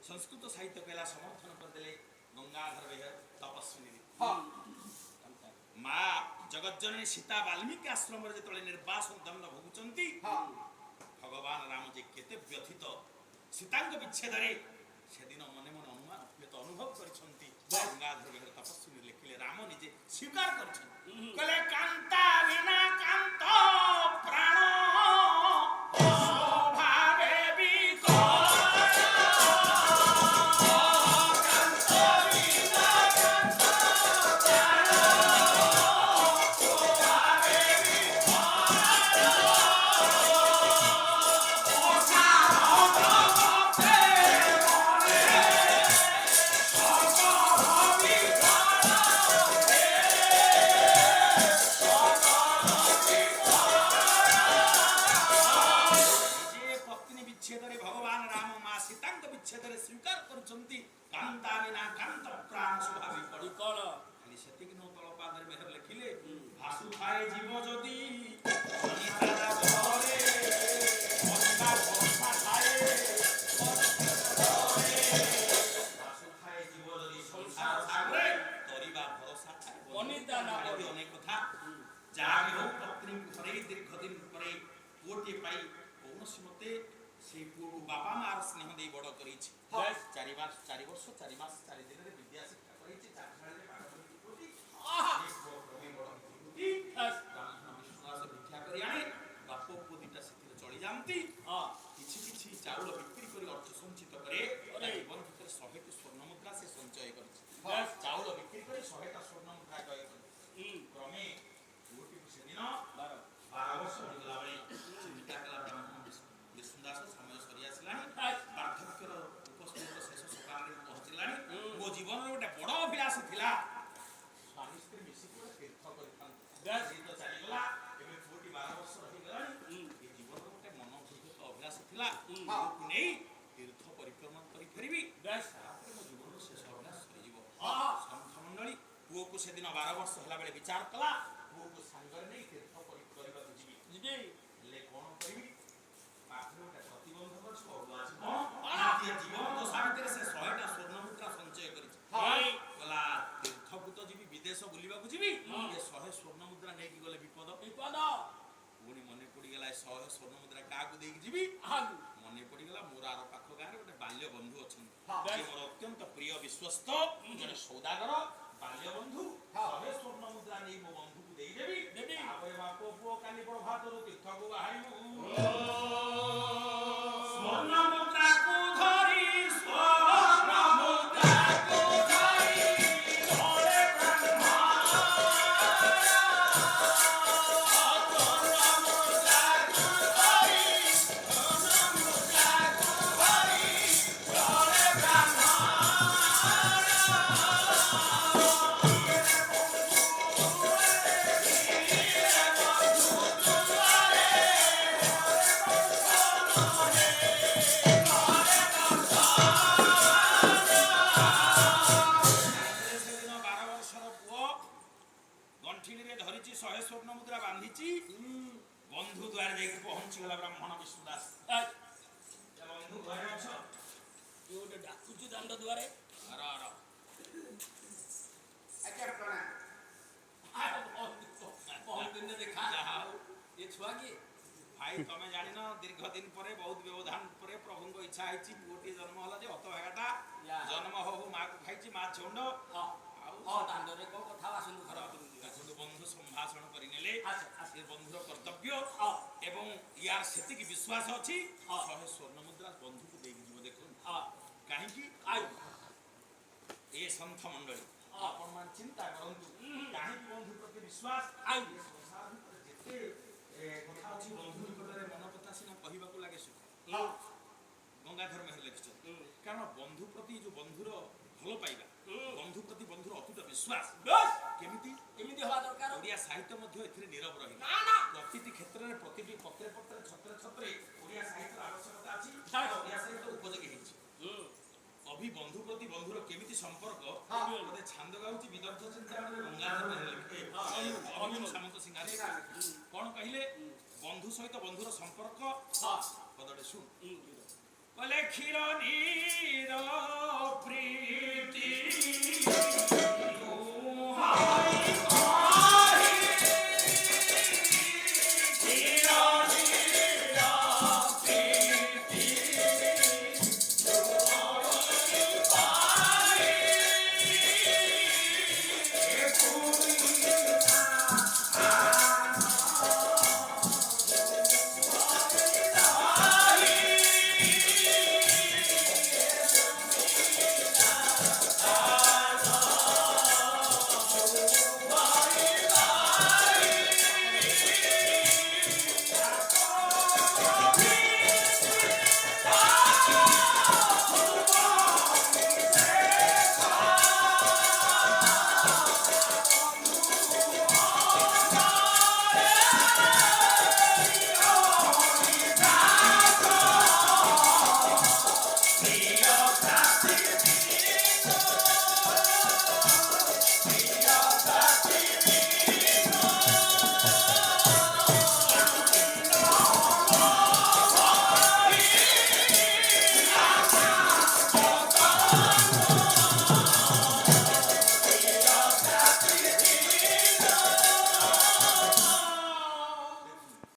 संस्कृत साहित्य कहला समर्थन करदेले गंगाधर बेहर तपस्विनी माँ जगज्जननी सीता वाल्मीकि आश्रम जो निर्वासन दंड भोगुचंती भगवान राम जे केते व्यथित सीता विच्छेद से दिन मने मन अनुमान अनुभव करछंती गंगाधर बेहर तपस्विनी लिखिले राम निजे स्वीकार करछन कहले कांता बिना कांत प्राण बापा मार स्नेह दे बड़ करी 4 वर्ष 4 मास 4 दिन रे विद्या शिक्षा करी चारशाले विश्वास भिक्षा करी आने बापो पुदीटा सिथिर चली जामती किछि किछि चाउल बिक्री करी अर्थ संचित करे जीवन भीतर 100 टी स्वर्ण मुद्रा से संचय करछि चाउल बिक्री करी 100 टा स्वर्ण मुद्रा कय करछि क्रमे गोटी से दिन 12 वर्ष हो गला बळे चिंता कला ब्राह्मण विष्णुदास समय सरी आसलानी पार्थक्यर उपस्थित शेष सकाल रे पहुंचलानी मो जीवन रे गोटे बड़ अभिलाष थिला स्वामी स्त्री मिसी को तीर्थ करिथान ये तो चली गला एबे 12 वर्ष रही गलानी ये जीवन रे गोटे मन भूत अभिलाष थिला को नै तीर्थ परिक्रमा करि फेरिबी तापर मो जीवन रे शेष अभिलाष सरी जीवो संत मंडली पुओ को से दिन 12 वर्ष होला बेले विचार कला पुओ को संगर नै तीर्थ परिक्रमा जीवी ले कोन करिबी जीवन दशा भितर से 100 टा स्वर्ण मुद्रा संचय करी गला तीर्थभूत जीवी विदेश बुलिबा को जीवी ये 100 स्वर्ण मुद्रा नै कि गले विपद पुणी मने पड़ी गला 100 स्वर्ण मुद्रा का को देई जीवी मने पड़ी गला मोर आर पाखो गारे गोटे बाल्य बंधु अछन जे मोर अत्यंत प्रिय विश्वस्त जने सौदागर बाल्य बंधु 100 स्वर्ण मुद्रा नै मो बंधु को देई देबी आबे बापो पुओ काली प्रभात रो तीर्थ को बाहारिमु स्वर्ण मुद्रा को धरी स्वर्ण मुद्रा को धरी धरे ब्रह्मा स्वर्ण मुद्रा को धरी स्वर्ण मुद्रा को धरी धरे ब्रह्मा स्वर्ण मुद्रा बांधीची बंधु द्वार जाई पहुंची गला ब्राह्मण विष्णुदास बंधु द्वार छ ये ओटे डाकुची दांड द्वारे अर अर आचार प्रणाम बहुत दिन देखा ये छुआ की भाई तमे जानि न दीर्घ दिन परे बहुत व्यवधान परे प्रभु को इच्छा आइची पुटी जन्म होला जे हत भागाटा जन्म हो मां को खाइची मां छौंड आ दांड रे को कथा आसुन खराब बंधु संभाषण करिनेले से बंधुर कर्तव्य एवं यार सेति की विश्वास अछि 100 स्वर्ण मुद्रा बंधु को देई जीव देख ସନ୍ଥ ମଣ୍ଡଳୀ ଆପଣମାନେ ଚିନ୍ତା କରନ୍ତୁ କାହିଁକି ବନ୍ଧୁ ପ୍ରତି ବିଶ୍ୱାସ ସଂସାର ଭିତରେ ଯେତେ କଥା ଅଛି ବନ୍ଧୁ ନିକଟରେ ମନ କଥା ସିନା କହିବାକୁ ଲାଗେ ସୁଖ ଗଙ୍ଗାଧର ମେହେର ଲେଖିଛନ୍ତି କାରଣ ବନ୍ଧୁ ପ୍ରତି ଯୋଉ ବନ୍ଧୁର ଭଲ ପାଇବା ବନ୍ଧୁ ପ୍ରତି ବନ୍ଧୁର ଅତୁଟ ବିଶ୍ୱାସ କେମିତି ହବା ଦରକାର ଓଡ଼ିଆ ସାହିତ୍ୟ ମଧ୍ୟ ଏଥିରେ ନିରବ ରହିଲା ପ୍ରତିଟି କ୍ଷେତ୍ରରେ ପ୍ରତିଟି ପତ୍ରେ ପତ୍ରେ ଛତ୍ରେ ଛତ୍ରେ ଓଡ଼ିଆ ସାହିତ୍ୟର ଆବଶ୍ୟକତା ଅଛି ଓଡ଼ିଆ ସାହିତ୍ୟ ଉପଯୋଗୀ ହେଇଛି ବନ୍ଧୁ ପ୍ରତି ବନ୍ଧୁର କେମିତି ସମ୍ପର୍କ ବୋଧେ ଛାନ୍ଦ ଗାଉଛି ବିଦଗ୍ଧ ଚିନ୍ତାରେ ଗଙ୍ଗାଧର ମେହେର ଲେଖେ ସାମନ୍ତ ସିଂହାରେ କଣ କହିଲେ ବନ୍ଧୁ ସହିତ ବନ୍ଧୁର ସମ୍ପର୍କ ପଦଟେ ଶୁଣ କହିଲେ କ୍ଷୀର ନୀର ପ୍ରୀତି